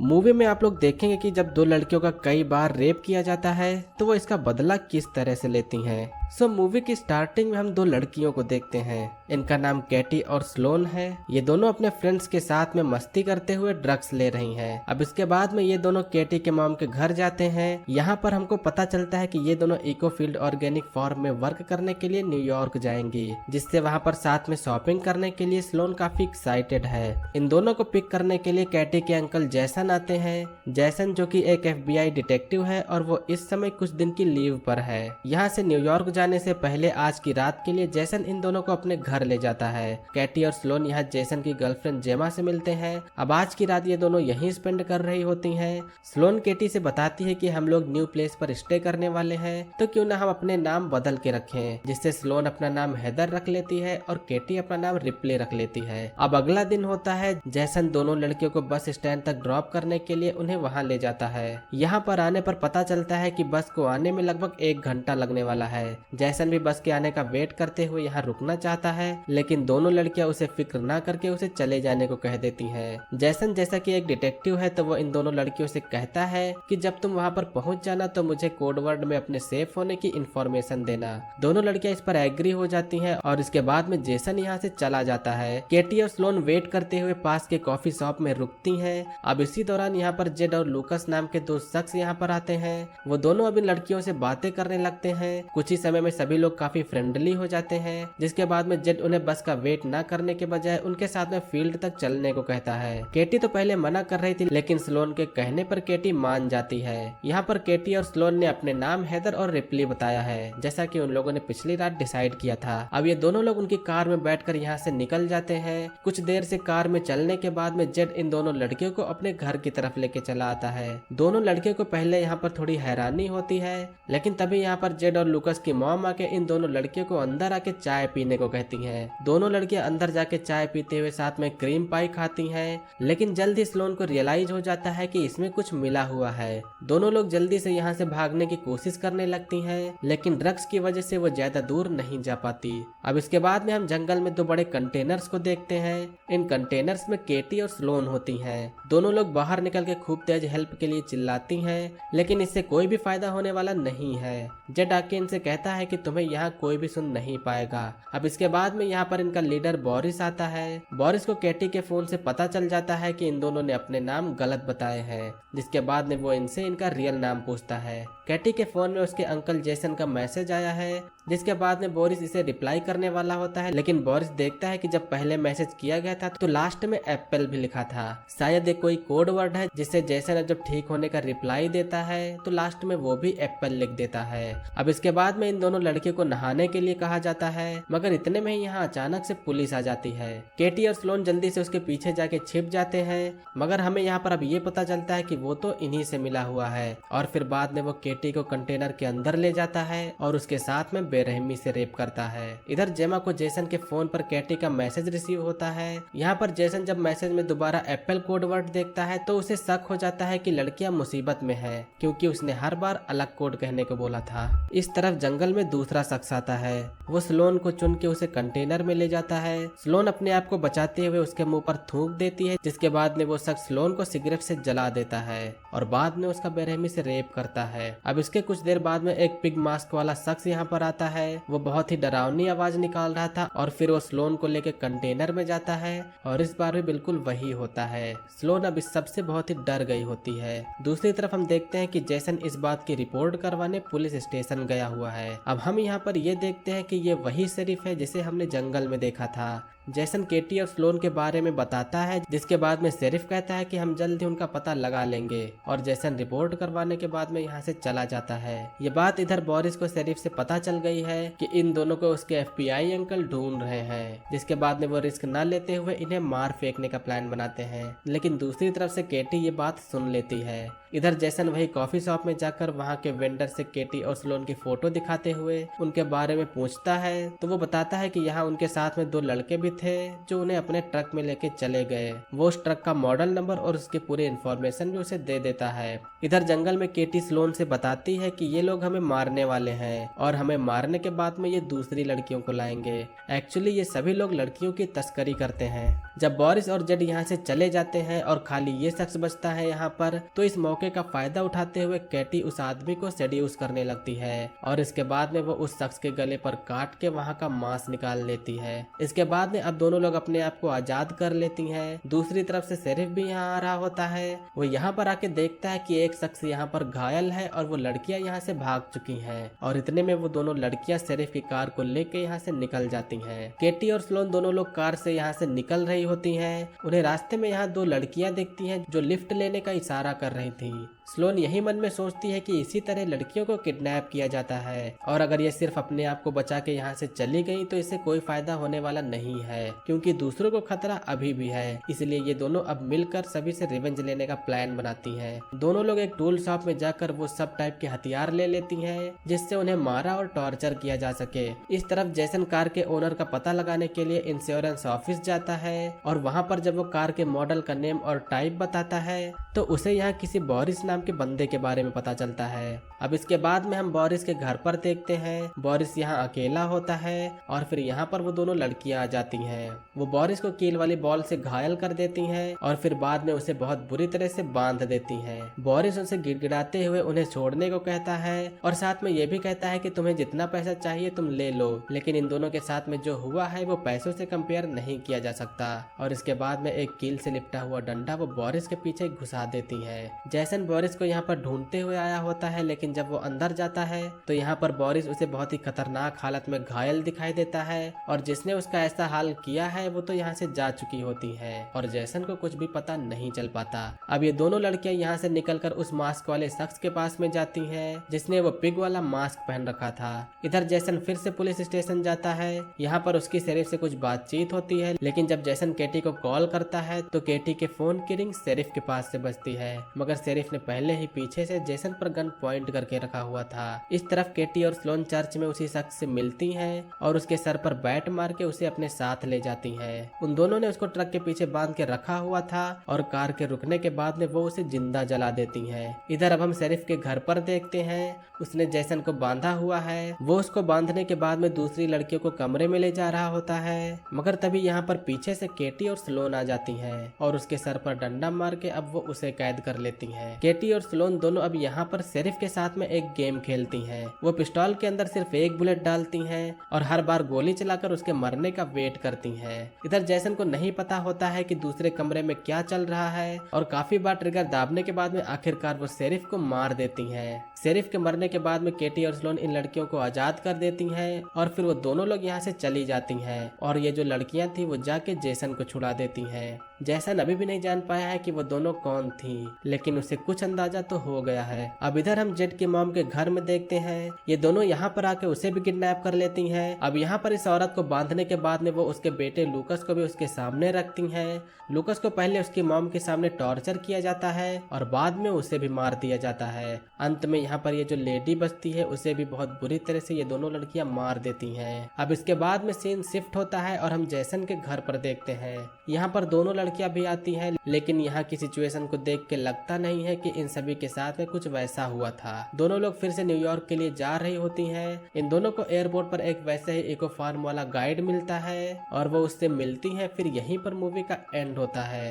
Movie में आप लोग देखेंगे कि जब दो लड़कियों का कई बार रेप किया जाता है तो वो इसका बदला किस तरह से लेती हैं। मूवी की स्टार्टिंग में हम दो लड़कियों को देखते हैं। इनका नाम कैटी और स्लोन है। ये दोनों अपने फ्रेंड्स के साथ में मस्ती करते हुए ड्रग्स ले रही हैं। अब इसके बाद में ये दोनों कैटी के मॉम के घर जाते हैं। यहाँ पर हमको पता चलता है कि ये दोनों इकोफील्ड ऑर्गेनिक फार्म में वर्क करने के लिए न्यूयॉर्क जाएंगी, जिससे वहाँ पर साथ में शॉपिंग करने के लिए स्लोन काफी एक्साइटेड है। इन दोनों को पिक करने के लिए कैटी के अंकल जैसन आते हैं। जैसन जो कि एक FBI डिटेक्टिव है और वो इस समय कुछ दिन की लीव पर है। यहाँ से न्यूयॉर्क जाने से पहले आज की रात के लिए जैसन इन दोनों को अपने घर ले जाता है। कैटी और स्लोन यहाँ जैसन की गर्लफ्रेंड जेमा से मिलते हैं। अब आज की रात ये दोनों यहीं स्पेंड कर रही होती हैं। स्लोन कैटी से बताती है कि हम लोग न्यू प्लेस पर स्टे करने वाले हैं, तो क्यों ना हम अपने नाम बदल के रखें, जिससे स्लोन अपना नाम हैदर रख लेती है और कैटी अपना नाम रिप्ले रख लेती है। अब अगला दिन होता है। जैसन दोनों लड़कियों को बस स्टैंड तक ड्रॉप करने के लिए उन्हें वहां ले जाता है। यहाँ पर आने पर पता चलता है कि बस को आने में लगभग 1 घंटा लगने वाला है। जैसन भी बस के आने का वेट करते हुए यहाँ रुकना चाहता है, लेकिन दोनों लड़कियां उसे फिक्र ना करके उसे चले जाने को कह देती हैं। जैसन जैसा कि एक डिटेक्टिव है तो वो इन दोनों लड़कियों से कहता है कि जब तुम वहाँ पर पहुँच जाना तो मुझे कोड वर्ड में अपने सेफ होने की इंफॉर्मेशन देना। दोनों लड़कियां इस पर एग्री हो जाती हैं और इसके बाद में जैसन यहाँ से चला जाता है। केटी और स्लोन वेट करते हुए पास के कॉफी शॉप में रुकती हैं। अब इसी दौरान यहाँ पर जेड और लूकस नाम के 2 शख्स यहाँ पर आते हैं। वो दोनों अब इन लड़कियों से बातें करने लगते हैं। कुछ ही समय में सभी लोग काफी फ्रेंडली हो जाते हैं, जिसके बाद में जेड उन्हें बस का वेट ना करने के बजाय उनके साथ में फील्ड तक चलने को कहता है। केटी तो पहले मना कर रही थी, लेकिन स्लोन के कहने पर केटी मान जाती है। यहाँ पर केटी और स्लोन ने अपने नाम हैदर और रिप्ली बताया है, जैसा कि उन लोगों ने पिछली रात डिसाइड किया था। अब ये दोनों लोग उनकी कार में बैठकर यहाँ से निकल जाते हैं। कुछ देर से कार में चलने के बाद में जेड इन दोनों लड़कियों को अपने घर की तरफ लेके चला आता है। दोनों लड़कियों को पहले यहाँ पर थोड़ी हैरानी होती है, लेकिन तभी यहाँ पर जेड और लूकस की मॉम आके इन दोनों लड़कियों को अंदर आके चाय पीने को कहती हैं। दोनों लड़कियां अंदर जाके चाय पीते हुए साथ में क्रीम पाई खाती हैं, लेकिन जल्दी स्लोन को रियलाइज हो जाता है कि इसमें कुछ मिला हुआ है। दोनों लोग जल्दी से यहाँ से भागने की कोशिश करने लगती हैं, लेकिन ड्रग्स की वजह से वो ज्यादा दूर नहीं जा पाती। अब इसके बाद में हम जंगल में 2 बड़े कंटेनर्स को देखते हैं। इन कंटेनर्स में केटी और स्लोन होती हैं। दोनों लोग बाहर निकल के खूब तेज हेल्प के लिए चिल्लाती हैं, लेकिन इससे कोई भी फायदा होने वाला नहीं है। जेड आके इनसे कहता है कि तुम्हें यहाँ कोई भी सुन नहीं पाएगा। अब इसके बाद में यहाँ पर इनका लीडर बोरिस आता है। बोरिस को कैटी के फोन से पता चल जाता है कि इन दोनों ने अपने नाम गलत बताए हैं, जिसके बाद में वो इनसे इनका रियल नाम पूछता है। कैटी के फोन में उसके अंकल जैसन का मैसेज आया है, जिसके बाद में बोरिस इसे रिप्लाई करने वाला होता है, लेकिन बोरिस देखता है कि जब पहले मैसेज किया गया था तो लास्ट में एप्पल भी लिखा था। शायद ये कोई कोड वर्ड है, जिससे जैसन जब ठीक होने का रिप्लाई देता है तो लास्ट में वो भी एप्पल लिख देता है। अब इसके बाद में इन दोनों लड़कियों को नहाने के लिए कहा जाता है, मगर इतने में ही यहाँ अचानक से पुलिस आ जाती है। केटी और स्लोन जल्दी से उसके पीछे जाके छिप जाते हैं, मगर हमें यहाँ पर अब ये पता चलता है कि वो तो इन्हीं से मिला हुआ है। और फिर बाद में वो केटी को कंटेनर के अंदर ले जाता है और उसके साथ में बेरहमी से रेप करता है। इधर जेमा को जैसन के फोन पर कैटी का मैसेज रिसीव होता है। यहाँ पर जैसन जब मैसेज में दोबारा एप्पल कोड वर्ड देखता है तो उसे शक हो जाता है कि लड़कियां मुसीबत में है, क्योंकि उसने हर बार अलग कोड कहने को बोला था। इस तरफ जंगल में दूसरा शख्स आता है। वो स्लोन को चुन के उसे कंटेनर में ले जाता है। स्लोन अपने आप को बचाते हुए उसके मुंह पर थूक देती है, जिसके बाद में वो शख्स स्लोन को सिगरेट से जला देता है और बाद में उसका बेरहमी से रेप करता है। अब इसके कुछ देर बाद में एक पिग मास्क वाला शख्स यहाँ पर आता है। वो बहुत ही डरावनी आवाज निकाल रहा था और फिर वो स्लोन को लेके कंटेनर में जाता है और इस बार भी बिल्कुल वही होता है। स्लोन अब इस सबसे बहुत ही डर गई होती है। दूसरी तरफ हम देखते हैं कि जैसन इस बात की रिपोर्ट करवाने पुलिस स्टेशन गया हुआ है। अब हम यहाँ पर ये देखते हैं कि ये वही शरीफ है जिसे हमने जंगल में देखा था। जैसन केटी और स्लोन के बारे में बताता है, जिसके बाद में शेरिफ कहता है कि हम जल्द ही उनका पता लगा लेंगे और जैसन रिपोर्ट करवाने के बाद में यहाँ से चला जाता है। ये बात इधर बोरिस को शेरिफ से पता चल गई है कि इन दोनों को उसके FBI अंकल ढूंढ रहे हैं, जिसके बाद में वो रिस्क न लेते हुए इन्हें मार फेंकने का प्लान बनाते हैं। लेकिन दूसरी तरफ से केटी ये बात सुन लेती है। इधर जैसन वही कॉफी शॉप में जाकर वहाँ के वेंडर से केटी और स्लोन की फोटो दिखाते हुए उनके बारे में पूछता है, तो वो बताता है कि यहाँ उनके साथ में 2 लड़के भी थे जो उन्हें अपने ट्रक में लेके चले गए। वो उस ट्रक का मॉडल नंबर और उसकी पूरी इन्फॉर्मेशन भी उसे दे देता है। इधर जंगल में केटी स्लोन से बताती है कि ये लोग हमें मारने वाले हैं और हमें मारने के बाद में ये दूसरी लड़कियों को लाएंगे। एक्चुअली ये सभी लोग लड़कियों की तस्करी करते हैं। जब बोरिस और जेड यहाँ से चले जाते हैं और खाली ये शख्स बचता है यहाँ पर, तो इस मौके का फायदा उठाते हुए केटी उस आदमी को सेड्यूस करने लगती है और इसके बाद में वो उस शख्स के गले पर काट के वहाँ का मांस निकाल लेती है। इसके बाद में अब दोनों लोग अपने आप को आजाद कर लेती हैं। दूसरी तरफ से शेरिफ भी यहाँ आ रहा होता है। वो यहाँ पर आके देखता है कि एक शख्स यहाँ पर घायल है और वो लड़कियां यहाँ से भाग चुकी हैं और इतने में वो दोनों लड़कियां शेरिफ की कार को लेके यहाँ से निकल जाती हैं। केटी और स्लोन दोनों लोग कार से यहाँ से निकल रही होती हैं। उन्हें रास्ते में यहाँ 2 लड़कियां दिखती हैं जो लिफ्ट लेने का इशारा कर रही थी। स्लोन यही मन में सोचती है कि इसी तरह लड़कियों को किडनैप किया जाता है और अगर ये सिर्फ अपने आप को बचा के यहाँ से चली गई तो इससे कोई फायदा होने वाला नहीं है, क्योंकि दूसरों को खतरा अभी भी है। इसलिए ये दोनों अब मिलकर सभी से रिवेंज लेने का प्लान बनाती हैं। दोनों लोग एक टूल शॉप में जाकर वो सब टाइप के हथियार ले लेती हैं जिससे उन्हें मारा और टॉर्चर किया जा सके। इस तरफ जैसन कार के ओनर का पता लगाने के लिए इंश्योरेंस ऑफिस जाता है और वहाँ पर जब वो कार के मॉडल का नेम और टाइप बताता है तो उसे यहाँ किसी बोरिस नाम के बंदे के बारे में पता चलता है। अब इसके बाद में हम बोरिस के घर पर देखते हैं। बोरिस यहाँ अकेला होता है और फिर यहाँ पर वो दोनों लड़कियां आ जाती हैं। वो बोरिस को कील वाली बॉल से घायल कर देती हैं और फिर बाद में उसे बहुत बुरी तरह से बांध देती हैं। बोरिस उनसे गिड़गिड़ाते हुए उन्हें छोड़ने को कहता है और साथ में ये भी कहता है कि तुम्हें जितना पैसा चाहिए तुम ले लो, लेकिन इन दोनों के साथ में जो हुआ है वो पैसों से कंपेयर नहीं किया जा सकता। और इसके बाद में एक कील से लिपटा हुआ डंडा वो बोरिस के पीछे घुसा देती है। जैसन बोरिस को यहाँ पर ढूंढते हुए आया होता है, लेकिन जब वो अंदर जाता है तो यहाँ पर बोरिस उसे बहुत ही खतरनाक हालत में घायल दिखाई देता है और जिसने उसका ऐसा हाल किया है वो तो यहाँ से जा चुकी होती है और जैसन को कुछ भी पता नहीं चल पाता। अब ये दोनों लड़कियां यहाँ से निकलकर उस मास्क वाले शख्स के पास में जाती हैं जिसने वो पिग वाला मास्क पहन रखा था। इधर जैसन फिर से पुलिस स्टेशन जाता है। यहाँ पर उसकी शेरिफ से कुछ बातचीत होती है, लेकिन जब जैसन केटी को कॉल करता है तो केटी के फोन की रिंग शेरिफ के पास से बजती है, मगर शेरिफ ने पहले ही पीछे से जैसन पर गन पॉइंट करके रखा हुआ था। इस तरफ केटी और स्लोन चर्च में उसी शख्स से मिलती हैं और उसके सर पर बैट मार के उसे अपने साथ ले जाती हैं। उन दोनों ने उसको ट्रक के पीछे बांध के रखा हुआ था और कार के रुकने के बाद में वो उसे जिंदा जला देती हैं। इधर अब हम शेरिफ के घर पर देखते हैं। उसने जैसन को बांधा हुआ है। वो उसको बांधने के बाद में दूसरी लड़कियों को कमरे में ले जा रहा होता है, मगर तभी यहाँ पर पीछे से केटी और स्लोन आ जाती हैं और उसके सर पर डंडा मार के अब वो उसे कैद कर लेती हैं। केटी और स्लोन दोनों अब यहाँ पर शेरिफ के साथ में एक गेम खेलती हैं। वो पिस्टल के अंदर सिर्फ एक बुलेट डालती हैं और हर बार गोली चलाकर उसके मरने का वेट करती हैं। इधर जैसन को नहीं पता होता है कि दूसरे कमरे में क्या चल रहा है और काफी बार ट्रिगर दाबने के बाद में आखिरकार वो शेरिफ को मार देती हैं। शेरिफ के मरने के बाद में केटी और स्लोन इन लड़कियों को आजाद कर देती हैं और फिर वो दोनों लोग यहाँ से चली जाती हैं और ये जो लड़कियां थी वो जाके जैसन को छुड़ा देती हैं। जैसन अभी भी नहीं जान पाया है कि वो दोनों कौन थी, लेकिन उसे कुछ अंदाजा तो हो गया है। अब इधर हम जेड की मॉम के घर में देखते हैं। ये दोनों यहाँ पर आके उसे भी किडनैप कर लेती हैं। अब यहाँ पर इस औरत को बांधने के बाद में वो उसके बेटे लूकस को भी उसके सामने रखती हैं। लूकस को पहले उसकी मॉम के सामने टॉर्चर किया जाता है और बाद में उसे भी मार दिया जाता है। अंत में यहाँ पर ये जो लेडी बचती है उसे भी बहुत बुरी तरह से ये दोनों लड़कियां मार देती हैं। अब इसके बाद में सीन शिफ्ट होता है और हम जैसन के घर पर देखते हैं। यहाँ पर दोनों लड़कियां भी आती हैं, लेकिन यहाँ की सिचुएशन को देख के लगता नहीं है कि इन सभी के साथ में कुछ वैसा हुआ था। दोनों लोग फिर से न्यूयॉर्क के लिए जा रही होती हैं। इन दोनों को एयरपोर्ट पर एक वैसे ही इको फार्म वाला गाइड मिलता है और वो उससे मिलती है। फिर यहीं पर मूवी का एंड होता है।